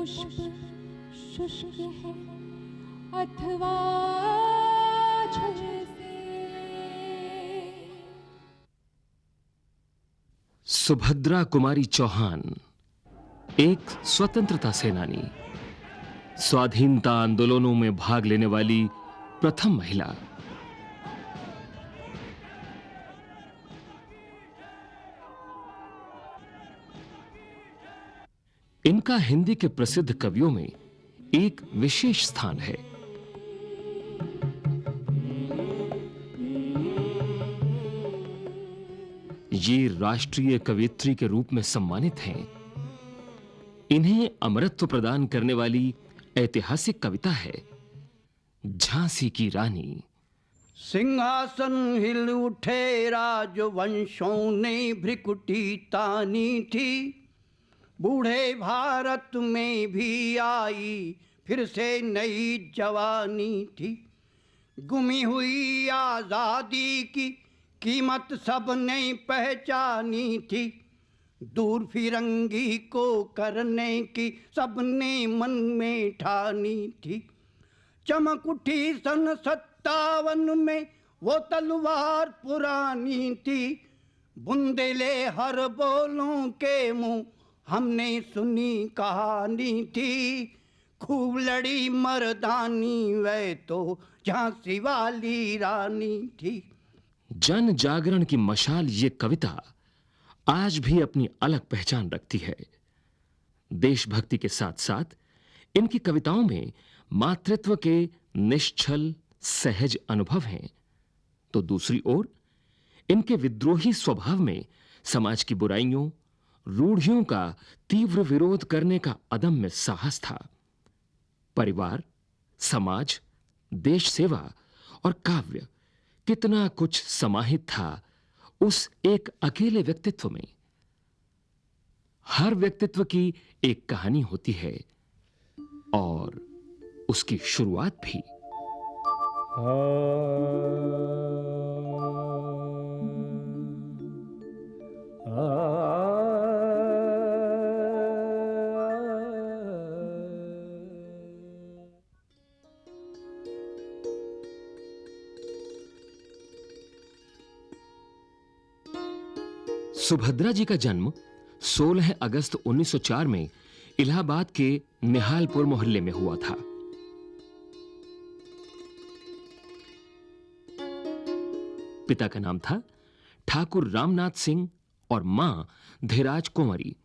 पुष्प शुष्क है अथवा झुलसे। सुभद्रा कुमारी चौहान एक स्वतंत्रता सेनानी, स्वाधीनता आंदोलनों में भाग लेने वाली प्रथम महिला। इनका हिंदी के प्रसिद्ध कवियों में एक विशेष स्थान है। ये राष्ट्रीय कवयित्री के रूप में सम्मानित हैं। इन्हें अमरत्व प्रदान करने वाली ऐतिहासिक कविता है झांसी की रानी। सिंहासन हिल उठे राजवंशों ने भ्रिकुटी तानी थी, बूढ़े भारत में भी आई फिर से नई जवानी थी। गुमी हुई आजादी की कीमत सबने पहचानी थी, दूर फिरंगी को करने की सबने मन में ठानी थी। चमक उठी सन 57 में वो तलवार पुरानी थी, बुंदेले हर बोलों के मुंह हमने सुनी कहानी थी। खूब लड़ी मर्दानी वह तो झांसी वाली रानी थी। जन जागरण की मशाल ये कविता आज भी अपनी अलग पहचान रखती है। देशभक्ति के साथ साथ इनकी कविताओं में मातृत्व के निश्चल सहज अनुभव हैं, तो दूसरी ओर इनके विद्रोही स्वभाव में समाज की बुराइयों, रूढ़ियों का तीव्र विरोध करने का अदम्य साहस था। परिवार, समाज, देश सेवा और काव्य, कितना कुछ समाहित था उस एक अकेले व्यक्तित्व में। हर व्यक्तित्व की एक कहानी होती है और उसकी शुरुआत भी। सुभद्रा जी का जन्म 16 अगस्त 1904 में इलाहाबाद के निहालपुर मोहल्ले में हुआ था। पिता का नाम था ठाकुर रामनाथ सिंह और मां धीराज कुंवरी।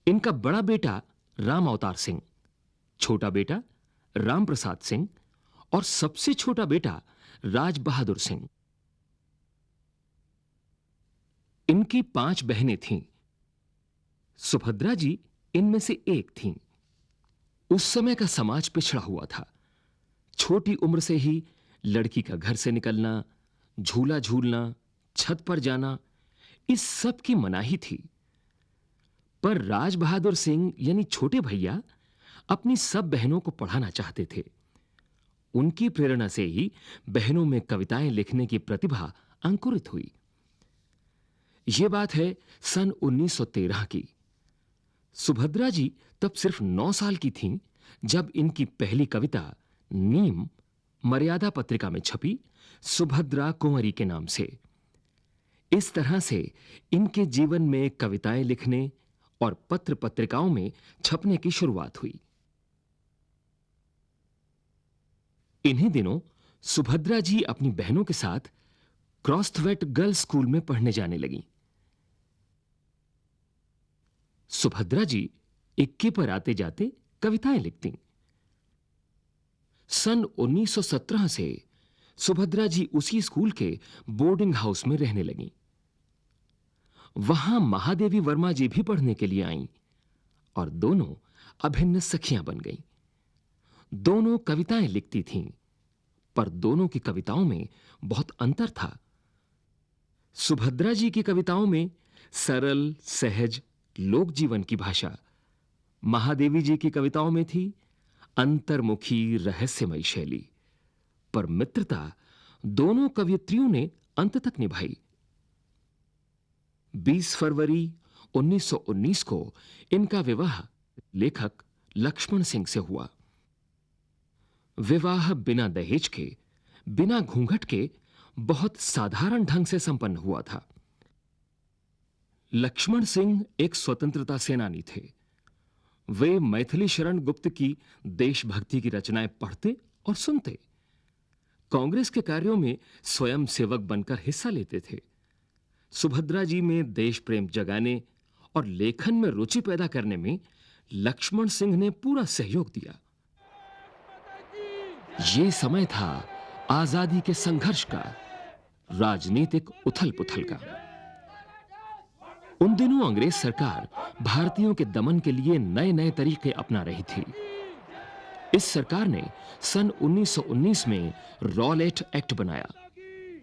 इनका बड़ा बेटा राम अवतार सिंह, छोटा बेटा राम प्रसाद सिंह और सबसे छोटा बेटा राज बहादुर सिंह। इनकी 5 बहनें थीं। सुभद्रा जी इनमें से एक थीं। उस समय का समाज पिछड़ा हुआ था। छोटी उम्र से ही लड़की का घर से निकलना, झूला झूलना, छत पर जाना, इस सब की मनाही थी। पर राज बहादुर सिंह यानी छोटे भैया अपनी सब बहनों को पढ़ाना चाहते थे। उनकी प्रेरणा से ही बहनों में कविताएं लिखने की प्रतिभा अंकुरित हुई। यह बात है सन 1913 की। सुभद्रा जी तब सिर्फ 9 साल की थीं जब इनकी पहली कविता नीम मर्यादा पत्रिका में छपी, सुभद्रा कुंवरी के नाम से। इस तरह से इनके जीवन में कविताएं लिखने और पत्र पत्रिकाओं में छपने की शुरुआत हुई। इन्हीं दिनों सुभद्रा जी अपनी बहनों के साथ क्रॉस्थवेट गर्ल्स स्कूल में पढ़ने जाने लगीं। सुभद्रा जी इक्के पर आते जाते कविताएं लिखती। सन 1917 से सुभद्रा जी उसी स्कूल के बोर्डिंग हाउस में रहने लगीं। वहां महादेवी वर्मा जी भी पढ़ने के लिए आईं और दोनों अभिन्न सखियां बन गईं। दोनों कविताएं लिखती थीं, पर दोनों की कविताओं में बहुत अंतर था। सुभद्रा जी की कविताओं में सरल सहज लोक जीवन की भाषा, महादेवी जी की कविताओं में थी अंतर्मुखी रहस्यमयी शैली। पर मित्रता दोनों कवयित्रियों ने अंत तक निभाई। 20 फरवरी 1919 को इनका विवाह लेखक लक्ष्मण सिंह से हुआ। विवाह बिना दहेज के, बिना घूंघट के, बहुत साधारण ढंग से संपन्न हुआ था। लक्ष्मण सिंह एक स्वतंत्रता सेनानी थे। वे मैथिली शरण गुप्त की देशभक्ति की रचनाएं पढ़ते और सुनते, कांग्रेस के कार्यों में स्वयं सेवक बनकर हिस्सा लेते थे। सुभद्रा जी में देश प्रेम जगाने और लेखन में रुचि पैदा करने में लक्ष्मण सिंह ने पूरा सहयोग दिया। यह समय था आजादी के संघर्ष का, राजनीतिक उथल-पुथल का। उन दिनों अंग्रेज सरकार भारतीयों के दमन के लिए नए-नए तरीके अपना रही थी। इस सरकार ने सन 1919 में रॉलेट एक्ट बनाया,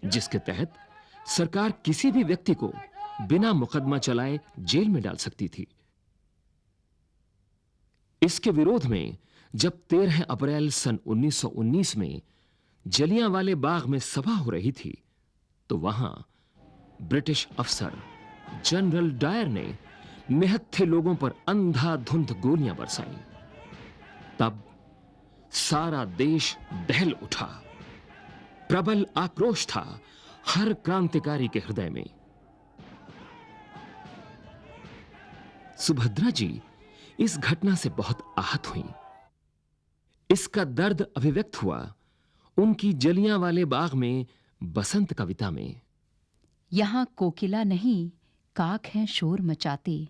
जिसके तहत सरकार किसी भी व्यक्ति को बिना मुकदमा चलाए जेल में डाल सकती थी। इसके विरोध में जब 13 अप्रैल सन 1919 में जलियांवाले बाग में सभा हो रही थी, तो वहां ब्रिटिश अफसर जनरल डायर ने निहत्थे लोगों पर अंधाधुंध गोलियां बरसाईं। तब सारा देश दहल उठा। प्रबल आक्रोश था हर क्रांतिकारी के हृदय में। सुभद्रा जी इस घटना से बहुत आहत हुईं। इसका दर्द अभिव्यक्त हुआ उनकी जलियांवाले बाग में बसंत कविता में। यहां कोकिला नहीं, काक हैं शोर मचाते,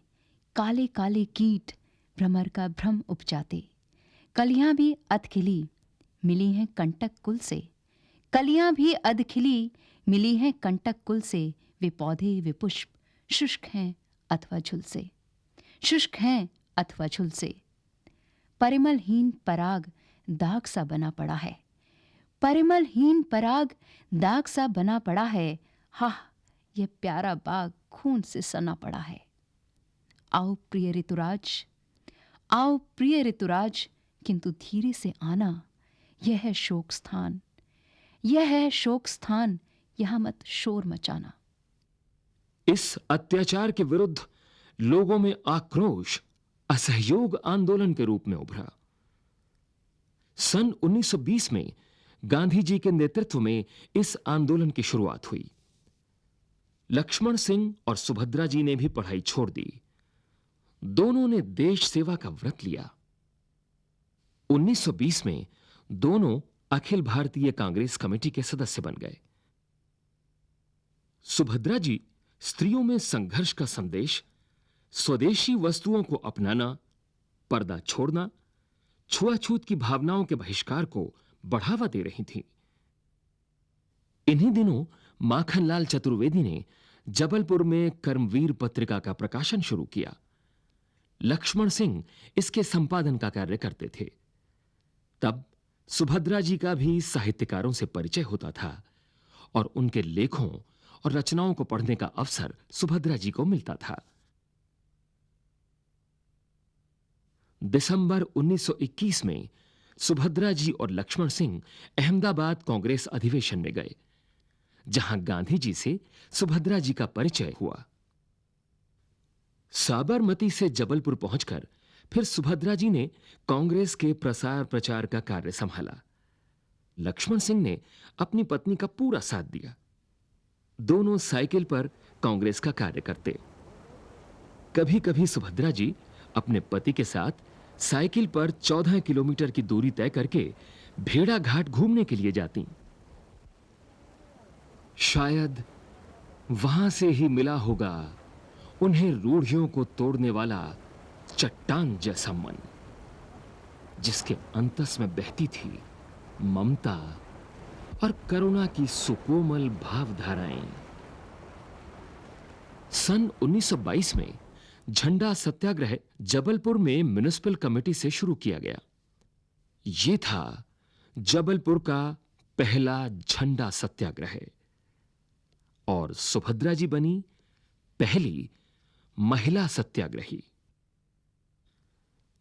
काले काले कीट भ्रमर का भ्रम उपजाते। कलियां भी अधखिली मिली हैं कंटक कुल से, कलियां भी अधखिली मिली हैं कंटक कुल से। वे पौधे वे पुष्प शुष्क हैं अथवा झुलसे, शुष्क हैं अथवा झुलसे। परिमलहीन पराग दाग सा बना पड़ा है, परिमलहीन पराग दाग सा बना पड़ा है। हा, यह प्यारा बाग खून से सना पड़ा है। आओ प्रिय ऋतुराज, आओ प्रिय ऋतुराज, किंतु धीरे से आना। यह है शोक स्थान, यह है शोक स्थान, यहां मत शोर मचाना। इस अत्याचार के विरुद्ध लोगों में आक्रोश असहयोग आंदोलन के रूप में उभरा। सन 1920 में गांधी जी के नेतृत्व में इस आंदोलन की शुरुआत हुई। लक्ष्मण सिंह और सुभद्रा जी ने भी पढ़ाई छोड़ दी। दोनों ने देश सेवा का व्रत लिया। 1920 में दोनों अखिल भारतीय कांग्रेस कमेटी के सदस्य बन गए। सुभद्रा जी स्त्रियों में संघर्ष का संदेश, स्वदेशी वस्तुओं को अपनाना, पर्दा छोड़ना, छुआछूत की भावनाओं के बहिष्कार को बढ़ावा दे रही थीं। इन्हीं दिनों माखनलाल चतुर्वेदी ने जबलपुर में कर्मवीर पत्रिका का प्रकाशन शुरू किया। लक्ष्मण सिंह इसके संपादन का कार्य करते थे। तब सुभद्रा जी का भी साहित्यकारों से परिचय होता था और उनके लेखों और रचनाओं को पढ़ने का अवसर सुभद्रा जी को मिलता था। दिसंबर 1921 में सुभद्रा जी और लक्ष्मण सिंह अहमदाबाद कांग्रेस अधिवेशन में गए, जहां गांधी जी से सुभद्रा जी का परिचय हुआ। साबरमती से जबलपुर पहुंचकर फिर सुभद्रा जी ने कांग्रेस के प्रसार प्रचार का कार्य संभाला। लक्ष्मण सिंह ने अपनी पत्नी का पूरा साथ दिया। दोनों साइकिल पर कांग्रेस का कार्य करते। कभी-कभी सुभद्रा जी अपने पति के साथ साइकिल पर 14 किलोमीटर की दूरी तय करके भेड़ा घाट घूमने के लिए जाती। शायद वहां से ही मिला होगा उन्हें रूढ़ियों को तोड़ने वाला चट्टान जैसा मन, जिसके अंतस में बहती थी ममता और करुणा की सुकोमल भावधाराएं। सन 1922 में झंडा सत्याग्रह जबलपुर में म्युनिसिपल कमेटी से शुरू किया गया। यह था जबलपुर का पहला झंडा सत्याग्रह और सुभद्रा जी बनी पहली महिला सत्याग्रही।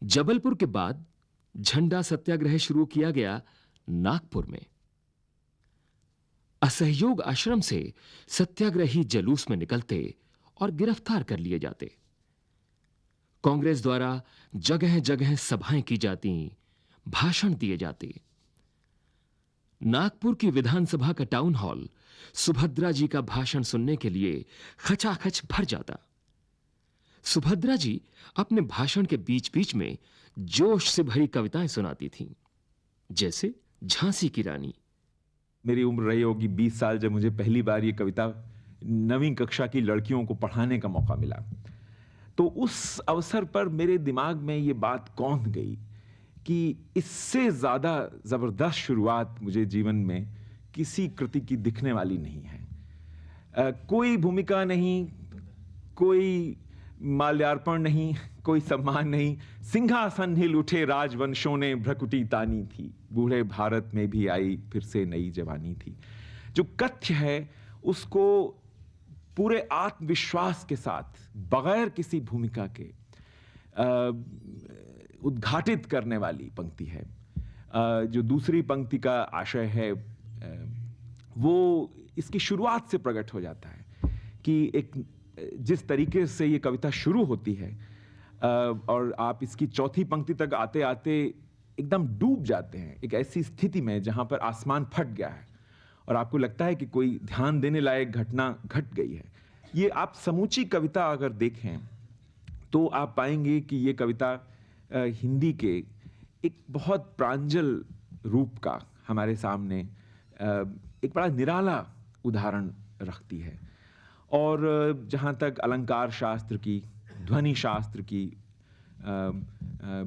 जबलपुर के बाद झंडा सत्याग्रह शुरू किया गया नागपुर में। असहयोग आश्रम से सत्याग्रही जुलूस में निकलते और गिरफ्तार कर लिए जाते। कांग्रेस द्वारा जगह जगह सभाएं की जाती, भाषण दिए जाते। नागपुर की विधानसभा का टाउन हॉल सुभद्रा जी का भाषण सुनने के लिए खचाखच भर जाता। सुभद्रा जी अपने भाषण के बीच बीच में जोश से भरी कविताएं सुनाती थीं, जैसे झांसी की रानी। मेरी उम्र रही होगी 20 साल जब मुझे पहली बार ये कविता 9वीं कक्षा की लड़कियों को पढ़ाने का मौका मिला। तो उस अवसर पर मेरे दिमाग में ये बात कौंध गई कि इससे ज्यादा जबरदस्त शुरुआत मुझे जीवन में किसी कृति की दिखने वाली नहीं है। कोई भूमिका नहीं, कोई माल्यार्पण नहीं, कोई सम्मान नहीं। सिंहासन हिल उठे राजवंशों ने भ्रकुटी तानी थी, बूढ़े भारत में भी आई फिर से नई जवानी थी। जो कथ्य है उसको पूरे आत्मविश्वास के साथ बगैर किसी भूमिका के उद्घाटित करने वाली पंक्ति है। जो दूसरी पंक्ति का आशय है वो इसकी शुरुआत से प्रकट हो जाता है कि एक जिस तरीके से ये कविता शुरू होती है और आप इसकी चौथी पंक्ति तक आते आते एकदम डूब जाते हैं एक ऐसी स्थिति में जहां पर आसमान फट गया है और आपको लगता है कि कोई ध्यान देने लायक घटना घट गई है। ये आप समूची कविता अगर देखें तो आप पाएंगे कि ये कविता हिंदी के एक बहुत प्रांजल रूप का हमारे सामने एक बड़ा निराला उदाहरण रखती है। और जहाँ तक अलंकार शास्त्र की, ध्वनि शास्त्र की,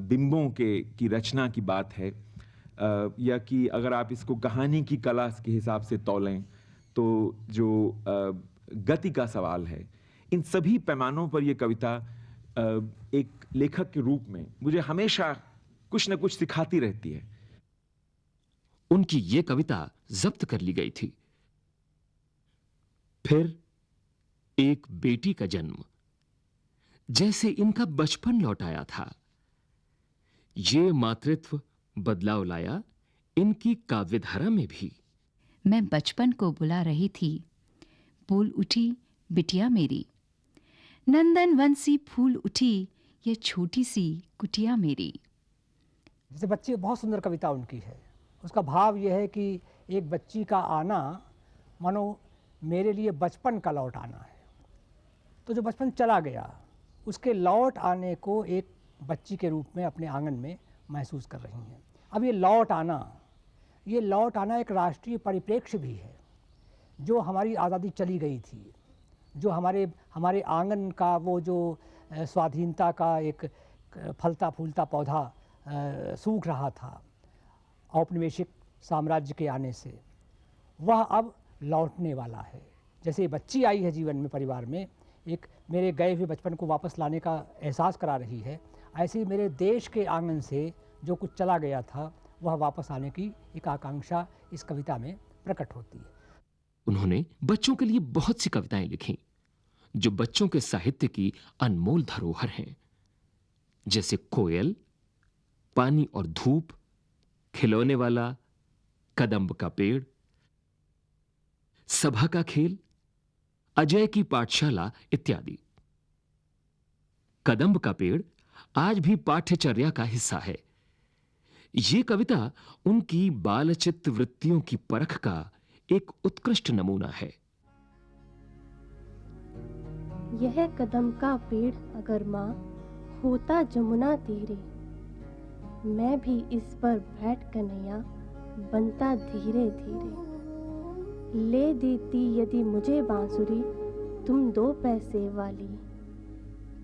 बिंबों की रचना की बात है, या कि अगर आप इसको कहानी की कला के हिसाब से तौलें तो जो गति का सवाल है, इन सभी पैमानों पर यह कविता एक लेखक के रूप में मुझे हमेशा कुछ न कुछ सिखाती रहती है। उनकी यह कविता जब्त कर ली गई थी। फिर एक बेटी का जन्म, जैसे इनका बचपन लौट आया था। ये मातृत्व बदलाव लाया इनकी काव्यधारा में भी। मैं बचपन को बुला रही थी, बोल उठी बिटिया मेरी। नंदन वन सी फूल उठी ये छोटी सी कुटिया मेरी। जैसे बच्ची, बहुत सुंदर कविता उनकी है। उसका भाव यह है कि एक बच्ची का आना मानो मेरे लिए बचपन का लौट आना है। तो जो बचपन चला गया उसके लौट आने को एक बच्ची के रूप में अपने आंगन में महसूस कर रही हैं। अब ये लौट आना एक राष्ट्रीय परिप्रेक्ष्य भी है। जो हमारी आज़ादी चली गई थी, जो हमारे आंगन का वो जो स्वाधीनता का एक फलता फूलता पौधा सूख रहा था औपनिवेशिक साम्राज्य के आने से, वह अब लौटने वाला है। जैसे बच्ची आई है जीवन में, परिवार में, एक मेरे गए हुए बचपन को वापस लाने का एहसास करा रही है, ऐसे ही मेरे देश के आंगन से जो कुछ चला गया था वह वापस आने की एक आकांक्षा इस कविता में प्रकट होती है। उन्होंने बच्चों के लिए बहुत सी कविताएं लिखी जो बच्चों के साहित्य की अनमोल धरोहर हैं, जैसे कोयल, पानी और धूप, खिलौने वाला, कदम्ब का पेड़, सभा का खेल, अजय की पाठशाला इत्यादि। कदम्ब का पेड़ आज भी पाठ्यचर्या का हिस्सा है। यह कविता उनकी बालचित्त वृत्तियों की परख का एक उत्कृष्ट नमूना है। यह कदम का पेड़ अगर माँ होता जमुना तीरे, मैं भी इस पर बैठ कन्हैया बनता धीरे धीरे। ले देती यदि मुझे बांसुरी तुम 2 पैसे वाली,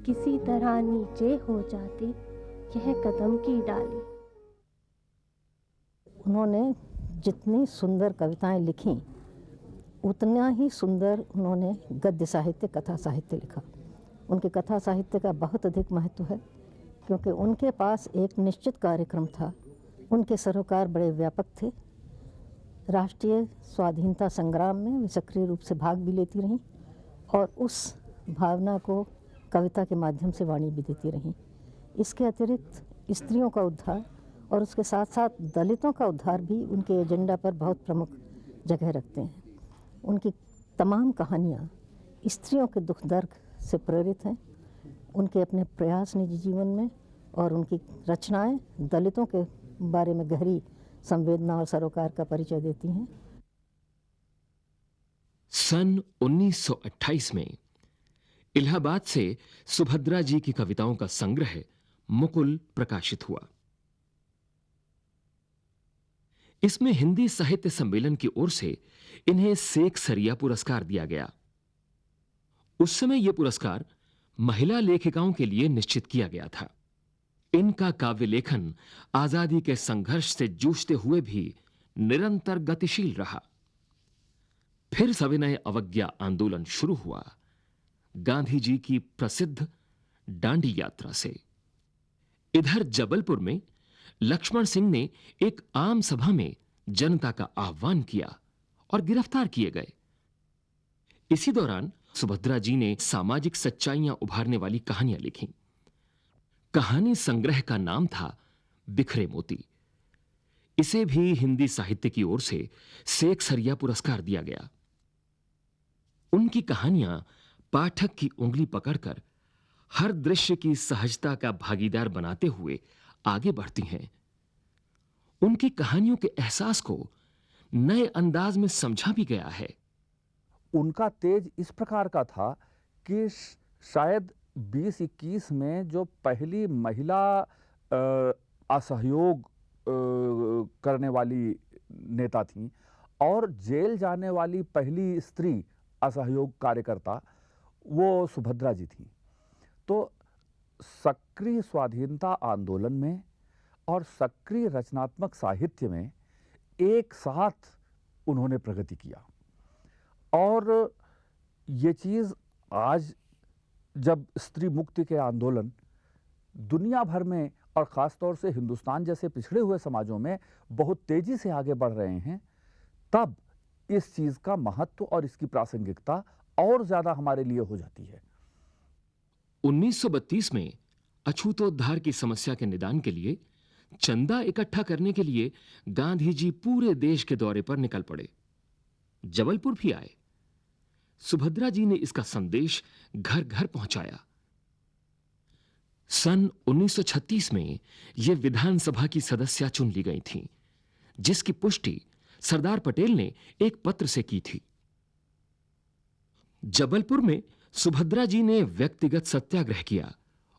किसी तरह नीचे हो जाती यह कदम की डाली। उन्होंने जितनी सुंदर कविताएं लिखीं उतना ही सुंदर उन्होंने गद्य साहित्य, कथा साहित्य लिखा। उनके कथा साहित्य का बहुत अधिक महत्व है क्योंकि उनके पास एक निश्चित कार्यक्रम था। उनके सरोकार बड़े व्यापक थे। राष्ट्रीय स्वाधीनता संग्राम में वे सक्रिय रूप से भाग भी लेती रहीं और उस भावना को कविता के माध्यम से वाणी भी देती रहीं। इसके अतिरिक्त स्त्रियों का उद्धार और उसके साथ साथ दलितों का उद्धार भी उनके एजेंडा पर बहुत प्रमुख जगह रखते हैं। उनकी तमाम कहानियाँ स्त्रियों के दुख दर्द से प्रेरित हैं उनके अपने प्रयास निजी जीवन में और उनकी रचनाएं दलितों के बारे में गहरी संवेदना और सरोकार का परिचय देती हैं। सन 1928 में इलाहाबाद से सुभद्रा जी की कविताओं का संग्रह मुकुल प्रकाशित हुआ। इसमें हिंदी साहित्य सम्मेलन की ओर से इन्हें सेकसरिया पुरस्कार दिया गया। उस समय यह पुरस्कार महिला लेखिकाओं के लिए निश्चित किया गया था। इनका काव्य लेखन आजादी के संघर्ष से जूझते हुए भी निरंतर गतिशील रहा। फिर सविनय अवज्ञा आंदोलन शुरू हुआ, गांधी जी की प्रसिद्ध डांडी यात्रा से। इधर जबलपुर में लक्ष्मण सिंह ने एक आम सभा में जनता का आह्वान किया और गिरफ्तार किए गए। इसी दौरान सुभद्रा जी ने सामाजिक सच्चाइयां उभारने वाली कहानियां लिखीं। कहानी संग्रह का नाम था बिखरे मोती। इसे भी हिंदी साहित्य की ओर से सेकसरिया पुरस्कार दिया गया। उनकी कहानियां पाठक की उंगली पकड़कर हर दृश्य की सहजता का भागीदार बनाते हुए आगे बढ़ती हैं। उनकी कहानियों के एहसास को नए अंदाज में समझा भी गया है। उनका तेज इस प्रकार का था कि शायद 20-21 में जो पहली महिला असहयोग करने वाली नेता थी और जेल जाने वाली पहली स्त्री असहयोग कार्यकर्ता वो सुभद्रा जी थी। तो सक्रिय स्वाधीनता आंदोलन में और सक्रिय रचनात्मक साहित्य में एक साथ उन्होंने प्रगति किया। और ये चीज़ आज जब स्त्री मुक्ति के आंदोलन दुनिया भर में और ख़ास तौर से हिंदुस्तान जैसे पिछड़े हुए समाजों में बहुत तेज़ी से आगे बढ़ रहे हैं, तब इस चीज़ का महत्व और इसकी प्रासंगिकता और ज़्यादा हमारे लिए हो जाती है। 1932 में अछूतोद्धार की समस्या के निदान के लिए चंदा इकट्ठा करने के लिए गांधी जी पूरे देश के दौरे पर निकल पड़े। जबलपुर भी आए। सुभद्रा जी ने इसका संदेश घर घर पहुंचाया। सन 1936 में यह विधानसभा की सदस्या चुन ली गई थीं, जिसकी पुष्टि सरदार पटेल ने एक पत्र से की थी। जबलपुर में सुभद्रा जी ने व्यक्तिगत सत्याग्रह किया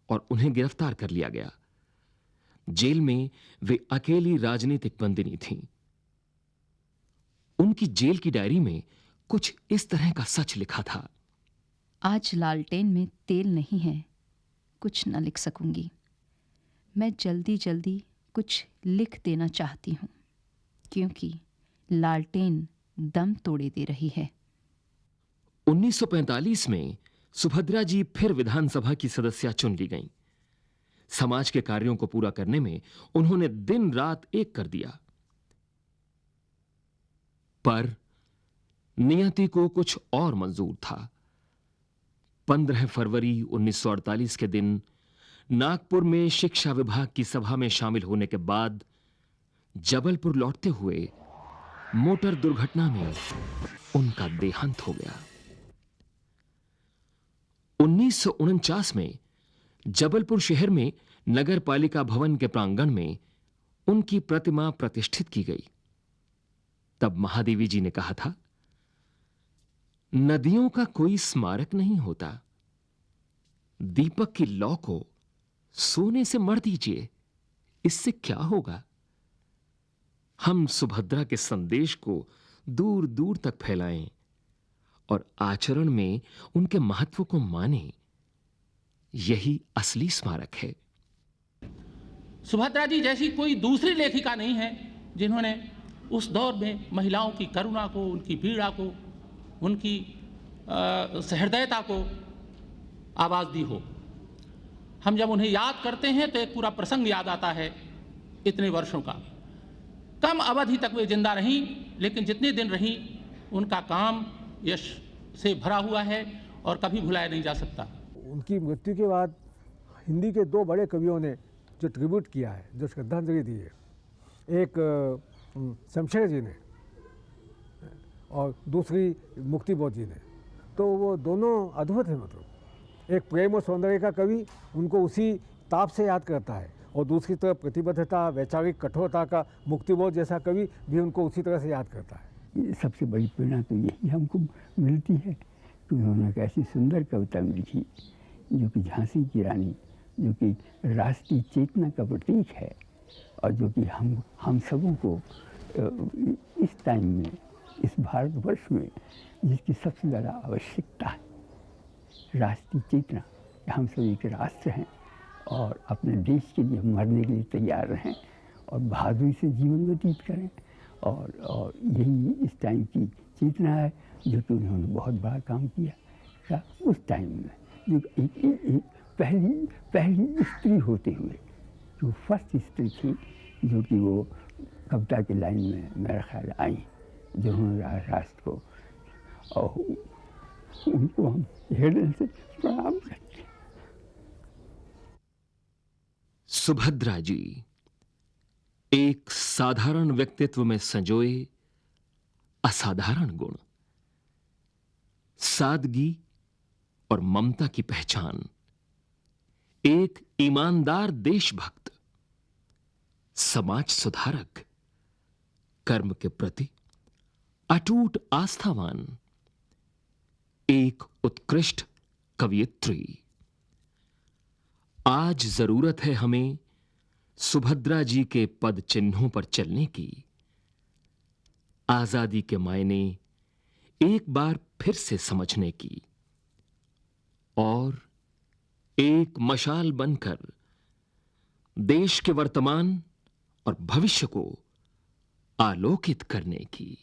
और उन्हें गिरफ्तार कर लिया गया। जेल में वे अकेली राजनीतिक बंदिनी थीं। उनकी जेल की डायरी में कुछ इस तरह का सच लिखा था। आज लालटेन में तेल नहीं है, कुछ न लिख सकूंगी। मैं जल्दी जल्दी कुछ लिख देना चाहती हूं, क्योंकि लालटेन दम तोड़े दे रही है। 1945 में सुभद्रा जी फिर विधानसभा की सदस्या चुन ली गईं। समाज के कार्यों को पूरा करने में उन्होंने दिन रात एक कर दिया। पर नियति को कुछ और मंजूर था। 15 फरवरी 1948 के दिन नागपुर में शिक्षा विभाग की सभा में शामिल होने के बाद जबलपुर लौटते हुए मोटर दुर्घटना में उनका देहांत हो गया। 1949 में जबलपुर शहर में नगर पालिका भवन के प्रांगण में उनकी प्रतिमा प्रतिष्ठित की गई। तब महादेवी जी ने कहा था, नदियों का कोई स्मारक नहीं होता, दीपक की लौ को सोने से मढ़ दीजिए, इससे क्या होगा। हम सुभद्रा के संदेश को दूर दूर तक फैलाएं और आचरण में उनके महत्व को मानें, यही असली स्मारक है। सुभद्रा जी जैसी कोई दूसरी लेखिका नहीं है जिन्होंने उस दौर में महिलाओं की करुणा को, उनकी पीड़ा को, उनकी सहृदयता को आवाज़ दी हो। हम जब उन्हें याद करते हैं तो एक पूरा प्रसंग याद आता है इतने वर्षों का। कम अवधि तक वे जिंदा रहीं, लेकिन जितने दिन रहीं उनका काम यश से भरा हुआ है और कभी भुलाया नहीं जा सकता। उनकी मृत्यु के बाद हिंदी के 2 बड़े कवियों ने जो ट्रिब्यूट किया है, जो श्रद्धांजलि दी है, एक शमशेर जी ने और दूसरी मुक्तिबोध जी ने, तो वो दोनों अद्भुत हैं। मतलब एक प्रेम और सौंदर्य का कवि उनको उसी ताप से याद करता है, और दूसरी तरफ प्रतिबद्धता, वैचारिक कठोरता का मुक्तिबोध जैसा कवि भी उनको उसी तरह से याद करता है। सबसे बड़ी प्रेरणा तो यही हमको मिलती है कि उन्होंने एक ऐसी सुंदर कविता लिखी जो कि झांसी की रानी, जो कि राष्ट्रीय चेतना का प्रतीक है, और जो कि हम सबों को इस टाइम में, इस भारतवर्ष में जिसकी सबसे ज़्यादा आवश्यकता है, राष्ट्रीय चेतना। हम सब एक राष्ट्र हैं और अपने देश के लिए मरने के लिए तैयार रहें और बहादुरी से जीवन व्यतीत करें, और यही इस टाइम की चेतना है जो कि उन्होंने बहुत बड़ा काम किया उस टाइम में। जो एक पहली स्त्री होते हुए, जो फर्स्ट स्त्री थी, जो कि वो कविता की लाइन में मेरा ख्याल आई, जो उन्होंने राष्ट्र को, और उनको हम हृदय से प्रणाम करते हैं। सुभद्रा जी एक साधारण व्यक्तित्व में संजोए असाधारण गुण, सादगी और ममता की पहचान, एक ईमानदार देशभक्त, समाज सुधारक, कर्म के प्रति अटूट आस्थावान, एक उत्कृष्ट कवयित्री। आज जरूरत है हमें सुभद्रा जी के पद चिन्हों पर चलने की, आजादी के मायने एक बार फिर से समझने की, और एक मशाल बनकर देश के वर्तमान और भविष्य को आलोकित करने की।